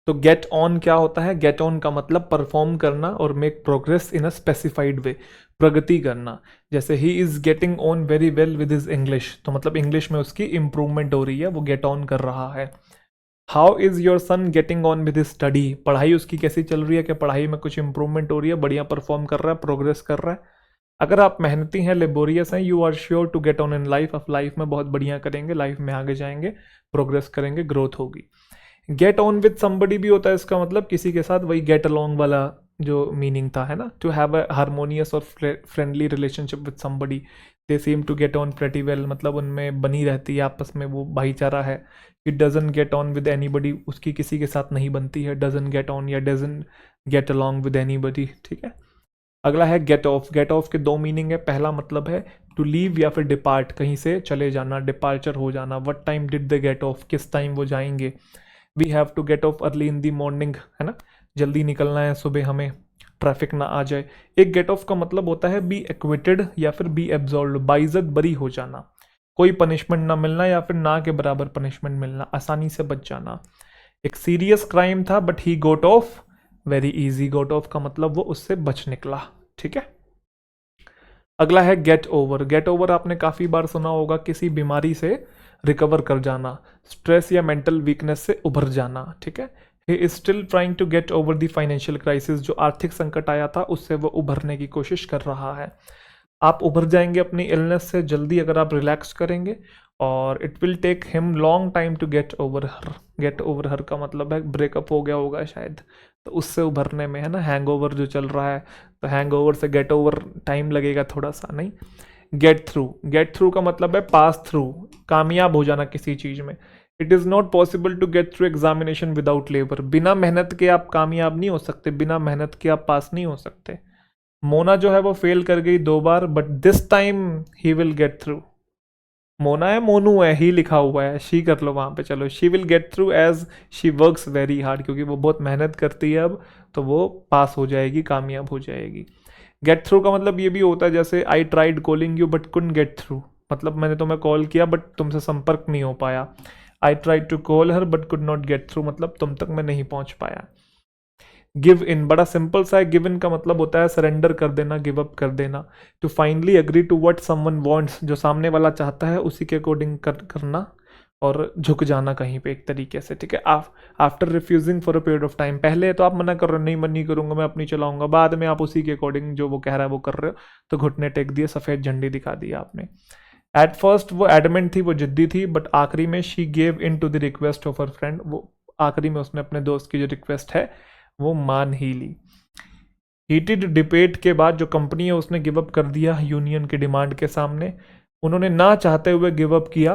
तो get on क्या होता है? गेट ऑन का मतलब परफॉर्म करना और make progress in a specified way, प्रगति करना। जैसे he is getting on very well with his English, तो मतलब इंग्लिश में उसकी इंप्रूवमेंट हो रही है, वो गेट ऑन कर रहा है। How is your son getting on with his study, पढ़ाई उसकी कैसी चल रही है, कि पढ़ाई में कुछ इंप्रूवमेंट हो रही है, बढ़िया परफॉर्म कर रहा है, प्रोग्रेस कर रहा है। अगर आप मेहनती हैं, लेबोरियस हैं, you are sure to get on in life, आप लाइफ में बहुत बढ़िया करेंगे, लाइफ में आगे जाएंगे, प्रोग्रेस करेंगे, ग्रोथ होगी। गेट ऑन विद समबडी भी होता है इसका मतलब किसी के साथ, वही गेट अलोंग वाला जो मीनिंग था, है ना, टू हैव अ हार्मोनियस और friendly relationship with somebody. They seem to get on pretty well, मतलब उनमें बनी रहती है आपस में वो भाईचारा है। It doesn't get on with anybody, उसकी किसी के साथ नहीं बनती है, डजन गेट ऑन या doesn't get along with anybody, ठीक है। अगला है गेट ऑफ। गेट ऑफ के दो मीनिंग है। पहला मतलब है टू लीव या फिर डिपार्ट, कहीं से चले जाना, डिपार्चर हो जाना। What time did they get off, किस टाइम वो जाएंगे। We have to get off early in the morning, है ना, जल्दी निकलना है सुबह हमें, ट्रैफिक ना आ जाए। एक गेट ऑफ का मतलब होता है बी एक्विटेड या फिर बी एब्जॉल्व, बाइज्जत बरी हो जाना, कोई पनिशमेंट ना मिलना या फिर ना के बराबर पनिशमेंट मिलना, आसानी से बच जाना। एक सीरियस क्राइम था but he got off very easy, got off का मतलब वो उससे बच निकला, ठीक है। अगला है गेट ओवर। गेट ओवर आपने काफी बार सुना होगा, किसी बीमारी से रिकवर कर जाना, स्ट्रेस या मेंटल वीकनेस से उभर जाना, ठीक है। He is still trying to get over the financial crisis, जो आर्थिक संकट आया था उससे वो उभरने की कोशिश कर रहा है। आप उभर जाएंगे अपनी इलनेस से जल्दी अगर आप रिलैक्स करेंगे, और it will take him long time to get over her. Get over her का मतलब है ब्रेकअप हो गया होगा शायद, तो उससे उभरने में, है ना, हैंगओवर जो चल रहा है, तो हैंगओवर से गेट ओवर टाइम लगेगा थोड़ा सा, नहीं। Get through. गेट थ्रू का मतलब है पास थ्रू, कामयाब हो जाना किसी चीज में। It is not possible to get through examination without labour, बिना मेहनत के आप कामयाब नहीं हो सकते, बिना मेहनत के आप पास नहीं हो सकते। मोना जो है वो फेल कर गई 2 बार, but this time he will get through. Mona है, मोनू है, ही लिखा हुआ है, शी कर लो वहां पे, चलो। She will get through as she works very hard, क्योंकि वो बहुत मेहनत करती है अब, तो वो पास हो जाएगी, कामयाब हो जाएगी। गेट थ्रू का मतलब ये भी होता है, जैसे I tried calling you but couldn't get through, मतलब मैंने तुम्हें कॉल किया बट तुमसे संपर्क नहीं हो पाया। I tried to call her but could not get through, मतलब तुम तक मैं नहीं पहुंच पाया। गिव इन बड़ा सिंपल सा है। गिव इन का मतलब होता है सरेंडर कर देना, गिव अप कर देना। To finally agree to what someone wants, जो सामने वाला चाहता है उसी के अकॉर्डिंग करना और झुक जाना कहीं पे एक तरीके से, ठीक है। After refusing for a period of time, पहले तो आप मना कर रहे हो, नहीं मन नहीं करूंगा मैं अपनी चलाऊंगा, बाद में आप उसी के अकॉर्डिंग जो वो कह रहा है वो कर रहे हो, तो घुटने टेक दिए, सफेद झंडी दिखा दी आपने। एट फर्स्ट वो एडमेंट थी, वो जिद्दी थी, बट आखिरी में she gave in to the request of her friend, वो आखिरी में उसने अपने दोस्त की जो रिक्वेस्ट है वो मान ही ली। हीटेड डिबेट के बाद जो कंपनी है उसने गिव अप कर दिया यूनियन की डिमांड के सामने। उन्होंने ना चाहते हुए गिव अप किया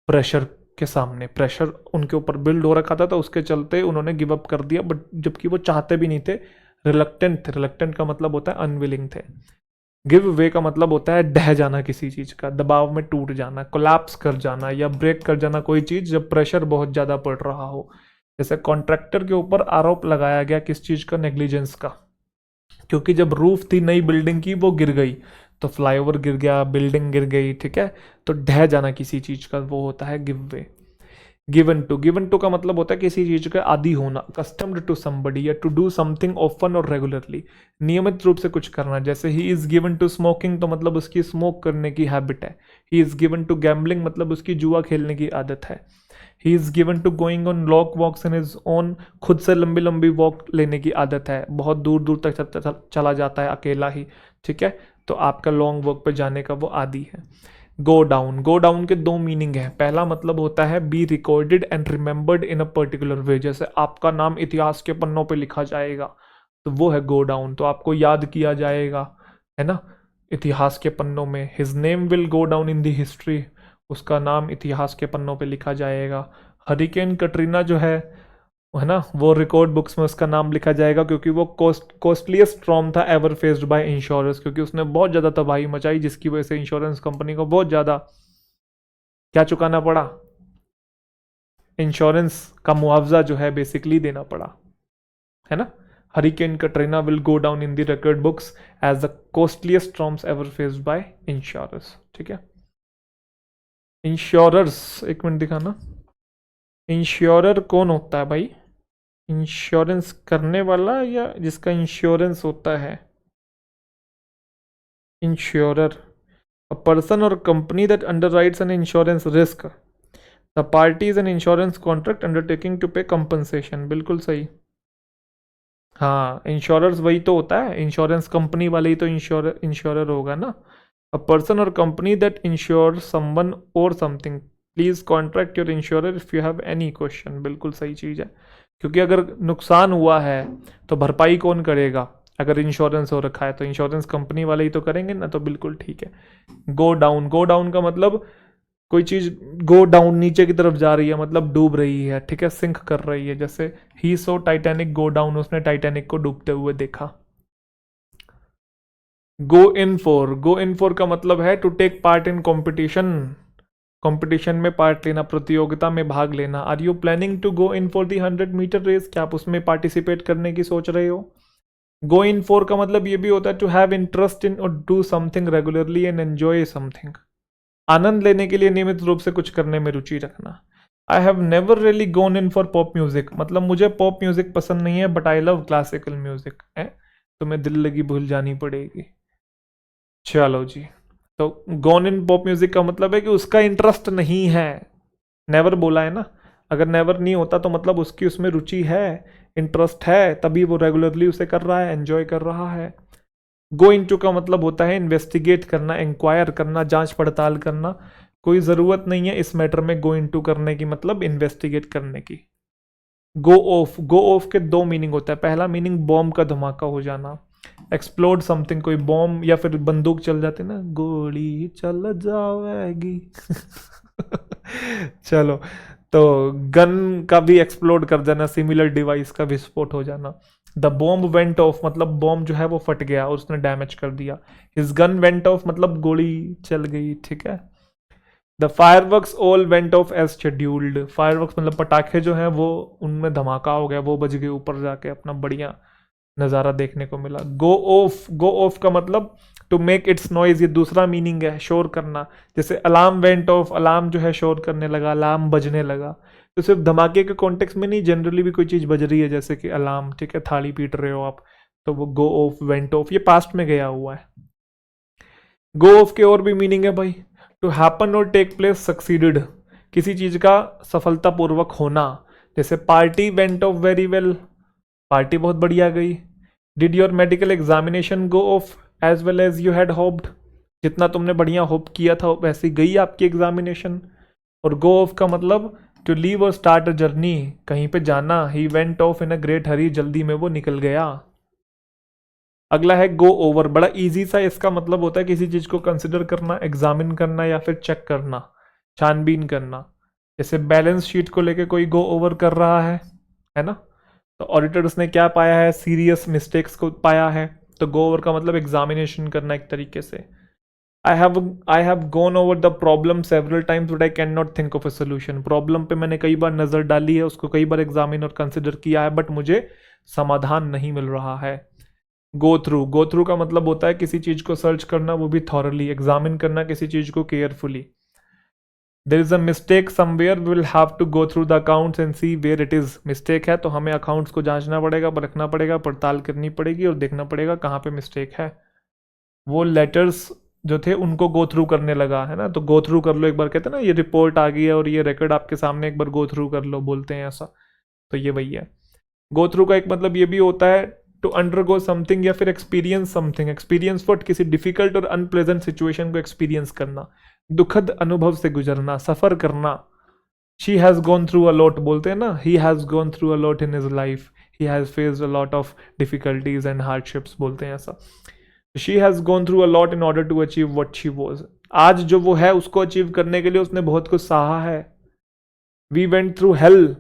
प्रेशर के सामने, प्रेशर उनके ऊपर बिल्ड हो रखा था, तो उसके चलते उन्होंने गिव अप कर दिया, बट जबकि वो चाहते भी नहीं थे, रिलक्टेंट थे। रिलक्टेंट का मतलब होता है अनविलिंग थे। गिव वे का मतलब होता है ढह जाना किसी चीज का, दबाव में टूट जाना, कोलैप्स कर जाना या ब्रेक कर जाना कोई चीज, जब प्रेशर बहुत ज्यादा पड़ रहा हो। जैसे कॉन्ट्रैक्टर के ऊपर आरोप लगाया गया किस चीज का, नेग्लिजेंस का, क्योंकि जब रूफ थी नई बिल्डिंग की वो गिर गई, तो फ्लाईओवर गिर गया, बिल्डिंग गिर गई, ठीक है। तो ढह जाना किसी चीज का वो होता है give way. Given to. Given to का मतलब होता है किसी चीज का आदी होना, कस्टम्ड टू समबडी, या टू डू समथिंग ऑफन और रेगुलरली, नियमित रूप से कुछ करना। जैसे he is given to smoking, तो मतलब उसकी स्मोक करने की हैबिट है। He is given to gambling, मतलब उसकी जुआ खेलने की आदत है। He is given to going on long walks in his own, खुद से लंबी लंबी वॉक लेने की आदत है, बहुत दूर दूर तक चला जाता है अकेला ही, ठीक है। तो आपका लॉन्ग वॉक पे जाने का वो आदी है। Go down. गो डाउन के दो मीनिंग है। पहला मतलब होता है be recorded and remembered in a particular way, जैसे आपका नाम इतिहास के पन्नों पे लिखा जाएगा, तो वो है गो डाउन, तो आपको याद किया जाएगा, है ना, इतिहास के पन्नों में। His name will go down in the history, उसका नाम इतिहास के पन्नों पे लिखा जाएगा। हरिकेन कटरीना जो है ना, वो रिकॉर्ड बुक्स में उसका नाम लिखा जाएगा, क्योंकि वो कॉस्टलीस्ट स्टॉर्म था एवर फेस्ड बाय इंश्योरेंस, क्योंकि उसने बहुत ज़्यादा तबाही मचाई, जिसकी वजह से इंश्योरेंस कंपनी को बहुत ज़्यादा क्या चुकाना पड़ा, इंश्योरेंस का मुआवजा जो है बेसिकली देना पड़ा, है ना। Hurricane Katrina will go down in the record books as the costliest storms ever faced by insurance, ठीक है। इंश्योरर्स, एक मिनट दिखाना, इंश्योरर कौन होता है भाई? इंश्योरेंस करने वाला या जिसका इंश्योरेंस होता है? इंश्योरर, अ पर्सन और company that underwrites an insurance risk, the party is an insurance contract undertaking to pay compensation. बिल्कुल सही। हाँ, इंश्योरर्स वही तो होता है, इंश्योरेंस कंपनी वाले ही तो इंश्योरर होगा ना। अ पर्सन और कंपनी दैट इंश्योर समवन और something, please contract your insurer if you have any question. बिल्कुल सही चीज़ है, क्योंकि अगर नुकसान हुआ है तो भरपाई कौन करेगा? अगर इंश्योरेंस हो रखा है तो इंश्योरेंस कंपनी वाले ही तो करेंगे ना, तो बिल्कुल ठीक है। गो डाउन, गो डाउन का मतलब कोई चीज गो डाउन, नीचे की तरफ जा रही है, मतलब डूब रही है, ठीक है, सिंक कर रही है। जैसे ही सो टाइटैनिक गो डाउन, उसने टाइटैनिक को डूबते हुए देखा। गो इन फॉर का मतलब है to take part in competition, competition में पार्ट लेना, प्रतियोगिता में भाग लेना। Are you planning to go in for the 100 metre race? क्या आप उसमें पार्टिसिपेट करने की सोच रहे हो? गो इन फॉर का मतलब ये भी होता है टू हैव इंटरेस्ट इन और do something regularly and enjoy something, आनंद लेने के लिए नियमित रूप से कुछ करने में रुचि रखना। I have never really gone in for pop music, मतलब मुझे पॉप म्यूजिक पसंद नहीं है, but I love classical music है। तो मैं दिल लगी भूल जानी पड़ेगी। चलो जी, तो गोन इन पॉप म्यूजिक का मतलब है कि उसका इंटरेस्ट नहीं है। नेवर बोला है ना, अगर नेवर नहीं होता तो मतलब उसकी उसमें रुचि है, इंटरेस्ट है, तभी वो रेगुलरली उसे कर रहा है, एंजॉय कर रहा है। गो इनटू का मतलब होता है इन्वेस्टिगेट करना, इंक्वायर करना, जांच पड़ताल करना। कोई ज़रूरत नहीं है इस मैटर में गो इनटू करने की, मतलब इन्वेस्टिगेट करने की। गो ऑफ के दो मीनिंग होता है। पहला मीनिंग बॉम्ब का धमाका हो जाना, एक्सप्लोड समथिंग, कोई बॉम्ब या फिर बंदूक चल जाती है ना, गोली चल जाएगी। चलो, तो गन का भी एक्सप्लोड कर जाना, सिमिलर डिवाइस का विस्फोट हो जाना। द बॉम्ब वेंट ऑफ मतलब बॉम्ब जो है वो फट गया और उसने डैमेज कर दिया। हिज गन वेंट ऑफ मतलब गोली चल गई, ठीक है। The fireworks all went off as scheduled, fireworks मतलब पटाखे जो हैं वो, उनमें धमाका हो गया, वो बज गए, ऊपर जाके अपना बढ़िया नज़ारा देखने को मिला। गो ऑफ का मतलब टू मेक इट्स नॉइज, ये दूसरा मीनिंग है, शोर करना। जैसे अलार्म वेंट ऑफ, अलार्म जो है शोर करने लगा, अलार्म बजने लगा। तो सिर्फ धमाके के कॉन्टेक्स्ट में नहीं, जनरली भी कोई चीज़ बज रही है, जैसे कि अलार्म, ठीक है, थाली पीट रहे हो आप, तो वो गो ऑफ वेंट ऑफ, ये पास्ट में गया हुआ है। गो ऑफ के और भी मीनिंग है भाई, टू हैपन और टेक प्लेस सक्सीडेड, किसी चीज का सफलतापूर्वक होना। जैसे party went off very well, party बहुत बढ़िया गई। Did your medical examination go off as well as you had hoped, जितना तुमने बढ़िया होप किया था वैसी गई आपकी एग्जामिनेशन। और गो ऑफ का मतलब टू लीव और स्टार्ट अ जर्नी, कहीं पे जाना। He went off in a great hurry, जल्दी में वो निकल गया। अगला है गो ओवर, बड़ा इजी सा, इसका मतलब होता है किसी चीज को कंसिडर करना, एग्जामिन करना या फिर चेक करना, छानबीन करना। जैसे बैलेंस शीट को लेके कोई गो ओवर कर रहा है ना, तो ऑडिटर्स ने क्या पाया है, सीरियस मिस्टेक्स को पाया है। तो गो ओवर का मतलब एग्जामिनेशन करना एक तरीके से। I have gone over the problem several times but I can not think of a solution, problem पे मैंने कई बार नजर डाली है, उसको कई बार एग्जामिन और कंसिडर किया है, बट मुझे समाधान नहीं मिल रहा है। गो थ्रू का मतलब होता है किसी चीज को सर्च करना, वो भी थॉरली, एग्जामिन करना किसी चीज को carefully. There is a mistake somewhere, we will have to go through the accounts and see where it is, mistake है तो हमें अकाउंट्स को जांचना पड़ेगा, परखना पड़ेगा, पड़ताल करनी पड़ेगी और देखना पड़ेगा कहाँ पे मिस्टेक है। वो लेटर्स जो थे उनको गो थ्रू करने लगा है ना, तो गो थ्रू कर लो एक बार, कहते हैं ना ये रिपोर्ट आ गई है और ये रिकॉर्ड आपके सामने, एक बार गो थ्रू कर लो, बोलते हैं ऐसा। तो ये वही है। गो थ्रू का एक मतलब ये भी होता है टू अंडरगो समथिंग या फिर एक्सपीरियंस समथिंग, एक्सपीरियंस व्हाट, किसी डिफिकल्ट और अनप्लेजेंट सिचुएशन को एक्सपीरियंस करना, दुखद अनुभव से गुजरना, सफर करना। She has gone through a lot, बोलते हैं ना, he has gone through a lot in his life, he has faced a lot of difficulties and hardships, बोलते हैं ऐसा। She has gone through a lot in order to achieve what she was, आज जो वो है उसको achieve करने के लिए उसने बहुत कुछ सहा है। We went through hell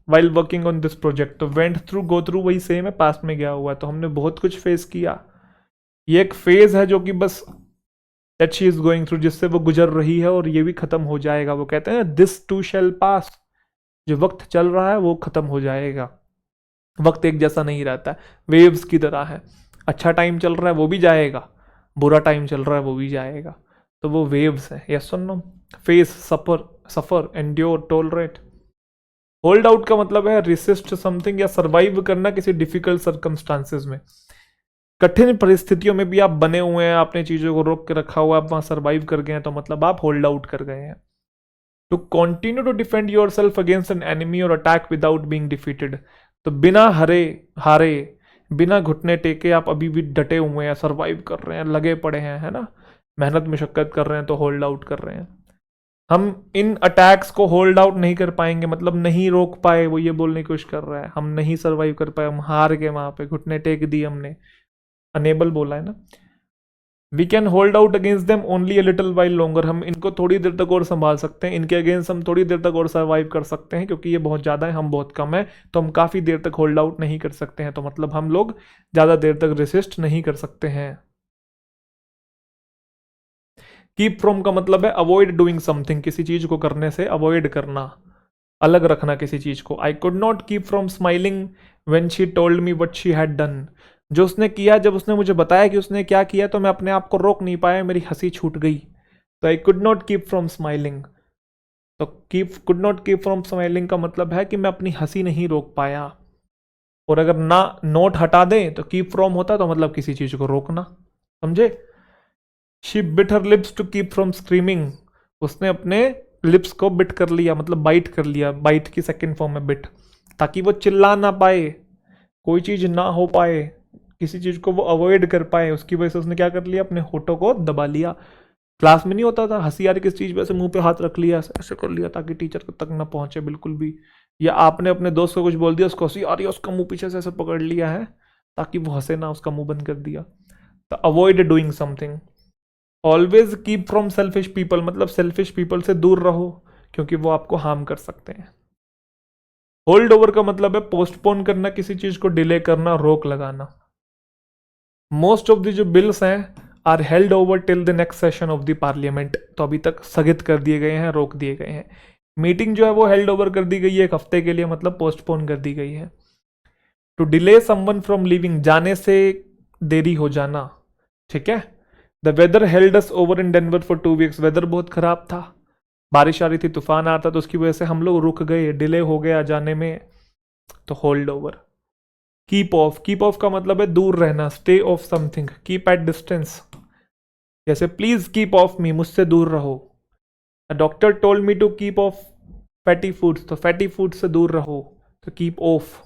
while working on this project, तो वेंट थ्रू गो थ्रू वही सेम है, पास्ट में गया हुआ है, तो हमने बहुत कुछ फेस किया। ये एक फेज है जो कि बस that she is going through, जिससे वो गुजर रही है और ये भी खत्म हो जाएगा। वो कहते हैं दिस टू शैल पास, जो वक्त चल रहा है वो खत्म हो जाएगा। वक्त एक जैसा नहीं रहता है, वेव्स की तरह है। अच्छा टाइम चल रहा है वो भी जाएगा, बुरा टाइम चल रहा है वो भी जाएगा, तो वो वेव्स है। यस और नो? फेस, सफर, सफर, एंड्योर, टॉलरेट। होल्ड आउट का मतलब है रेसिस्ट समथिंग या सरवाइव करना किसी डिफिकल्ट सर्कमस्टांसेस में। कठिन परिस्थितियों में भी आप बने हुए हैं, आपने चीजों को रोक के रखा हुआ, आप वहां सर्वाइव कर गए हैं, तो मतलब आप होल्ड आउट कर गए हैं। To continue to defend yourself against an enemy और अटैक विदाउट बीइंग डिफीटेड, तो बिना हारे बिना घुटने टेके आप अभी भी डटे हुए हैं, सर्वाइव कर रहे हैं, लगे पड़े हैं, है ना, मेहनत मशक्कत कर रहे हैं, तो होल्ड आउट कर रहे हैं। हम इन अटैक्स को होल्ड आउट नहीं कर पाएंगे, मतलब नहीं रोक पाए, वो ये बोलने की कोशिश कर रहा है, हम नहीं सर्वाइव कर पाए, हम हार गए, वहां पे घुटने टेक दिए हमने, अनेबल बोला है ना। We can hold out against them only a little while longer, हम इनको थोड़ी देर तक और संभाल सकते हैं, इनके अगेंस्ट हम थोड़ी देर तक और सर्वाइव कर सकते हैं, क्योंकि ये बहुत ज़्यादा है, हम बहुत कम है, तो हम काफ़ी देर तक होल्ड आउट नहीं कर सकते हैं, तो मतलब हम लोग ज़्यादा देर तक रेसिस्ट नहीं कर सकते हैं। कीप फ्रॉम का मतलब है अवॉइड डूइंग समथिंग, किसी चीज को करने से अवॉइड करना, अलग रखना किसी चीज को। आई could not keep from smiling when she told me what she had done, जो उसने किया, जब उसने मुझे बताया कि उसने क्या किया, तो मैं अपने आप को रोक नहीं पाया, मेरी हंसी छूट गई। तो I could not keep from smiling, तो could not keep from smiling का मतलब है कि मैं अपनी हंसी नहीं रोक पाया। और अगर ना नोट हटा दें तो कीप फ्रॉम होता, तो मतलब किसी चीज को रोकना, समझे। She bit her lips to keep from screaming, उसने अपने लिप्स को बिट कर लिया, मतलब बाइट कर लिया, बाइट की सेकंड फॉर्म है बिट, ताकि वो चिल्ला ना पाए, कोई चीज ना हो पाए, किसी चीज को वो अवॉइड कर पाए, उसकी वजह से उसने क्या कर लिया, अपने होठों को दबा लिया। क्लास में नहीं होता था, हंसी आ रही किस चीज पे, ऐसे मुंह पे हाथ रख लिया, ऐसे कर लिया, ताकि टीचर तक ना पहुंचे बिल्कुल भी। या आपने अपने दोस्त को कुछ बोल दिया, उसको हंसी आ रही है, उसका मुंह पीछे से ऐसे पकड़ लिया है ताकि वो हंसे ना, उसका मुंह बंद कर दिया। तो avoid doing something. Always keep from selfish people, मतलब सेल्फिश पीपल से दूर रहो, क्योंकि वो आपको हार्म कर सकते हैं। होल्ड ओवर का मतलब है पोस्टपोन करना, किसी चीज को डिले करना, रोक लगाना। मोस्ट ऑफ द जो बिल्स हैं are held over till the next session of the parliament, तो अभी तक स्थगित कर दिए गए हैं, रोक दिए गए हैं। मीटिंग जो है वो हेल्ड ओवर कर दी गई है एक हफ्ते के लिए, मतलब पोस्टपोन कर दी गई है। To delay someone from living, जाने से देरी हो जाना, ठीक है। The weather held us over in Denver for 2 weeks, weather बहुत खराब था, बारिश आ रही थी, तूफान आता, तो उसकी वजह से हम लोग रुक गए, डिले हो गया जाने में, तो होल्ड ओवर। कीप ऑफ का मतलब है दूर रहना, stay off something, keep at distance, जैसे प्लीज कीप ऑफ मी, मुझसे दूर रहो। Doctor told me to keep off fatty foods, तो फैटी फूड से दूर रहो, तो कीप ऑफ।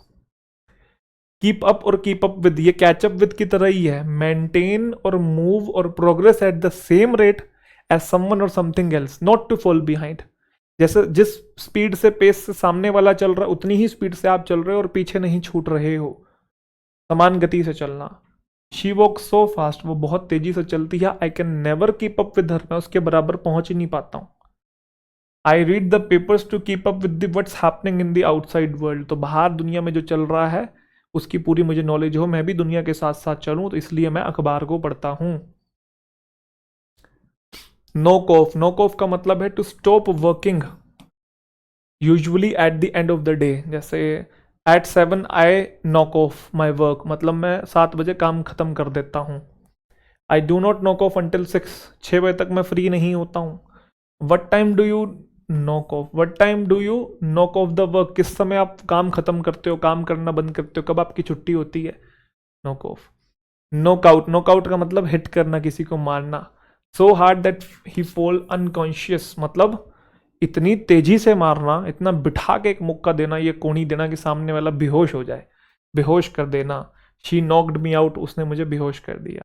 कीप अप और कीप अप विद, ये कैचअप विद की तरह ही है, मेंटेन और मूव और progress at the same rate as someone और something else, not to fall behind, जैसे जिस स्पीड से पेस से सामने वाला चल रहा है उतनी ही स्पीड से आप चल रहे हो और पीछे नहीं छूट रहे हो, समान गति से चलना। शी वॉक सो फास्ट, वो बहुत तेजी से चलती है, I can never keep up with her, मैं उसके बराबर पहुंच ही नहीं पाता हूँ। I read the papers to keep up with what's happening in the outside world, तो बाहर दुनिया में जो चल रहा है उसकी पूरी मुझे नॉलेज हो, मैं भी दुनिया के साथ साथ चलूं, तो इसलिए मैं अखबार को पढ़ता हूं। नोक ऑफ, नोक ऑफ का मतलब है to stop working, usually at the end of the day, जैसे at 7 I knock off my work, मतलब मैं 7 बजे काम खत्म कर देता हूं। I do not knock off until 6 बजे तक मैं फ्री नहीं होता हूं। What time do you knock off, what time do you knock off the work, किस समय आप काम खत्म करते हो, काम करना बंद करते हो, कब आपकी छुट्टी होती है, नॉक ऑफ। नॉकआउट, नॉकआउट का मतलब हिट करना, किसी को मारना। So hard that he fall unconscious, मतलब इतनी तेजी से मारना, इतना बिठा के एक मुक्का देना, ये कोनी देना कि सामने वाला बेहोश हो जाए, बेहोश कर देना। शी नॉक्ड मी आउट, उसने मुझे बेहोश कर दिया।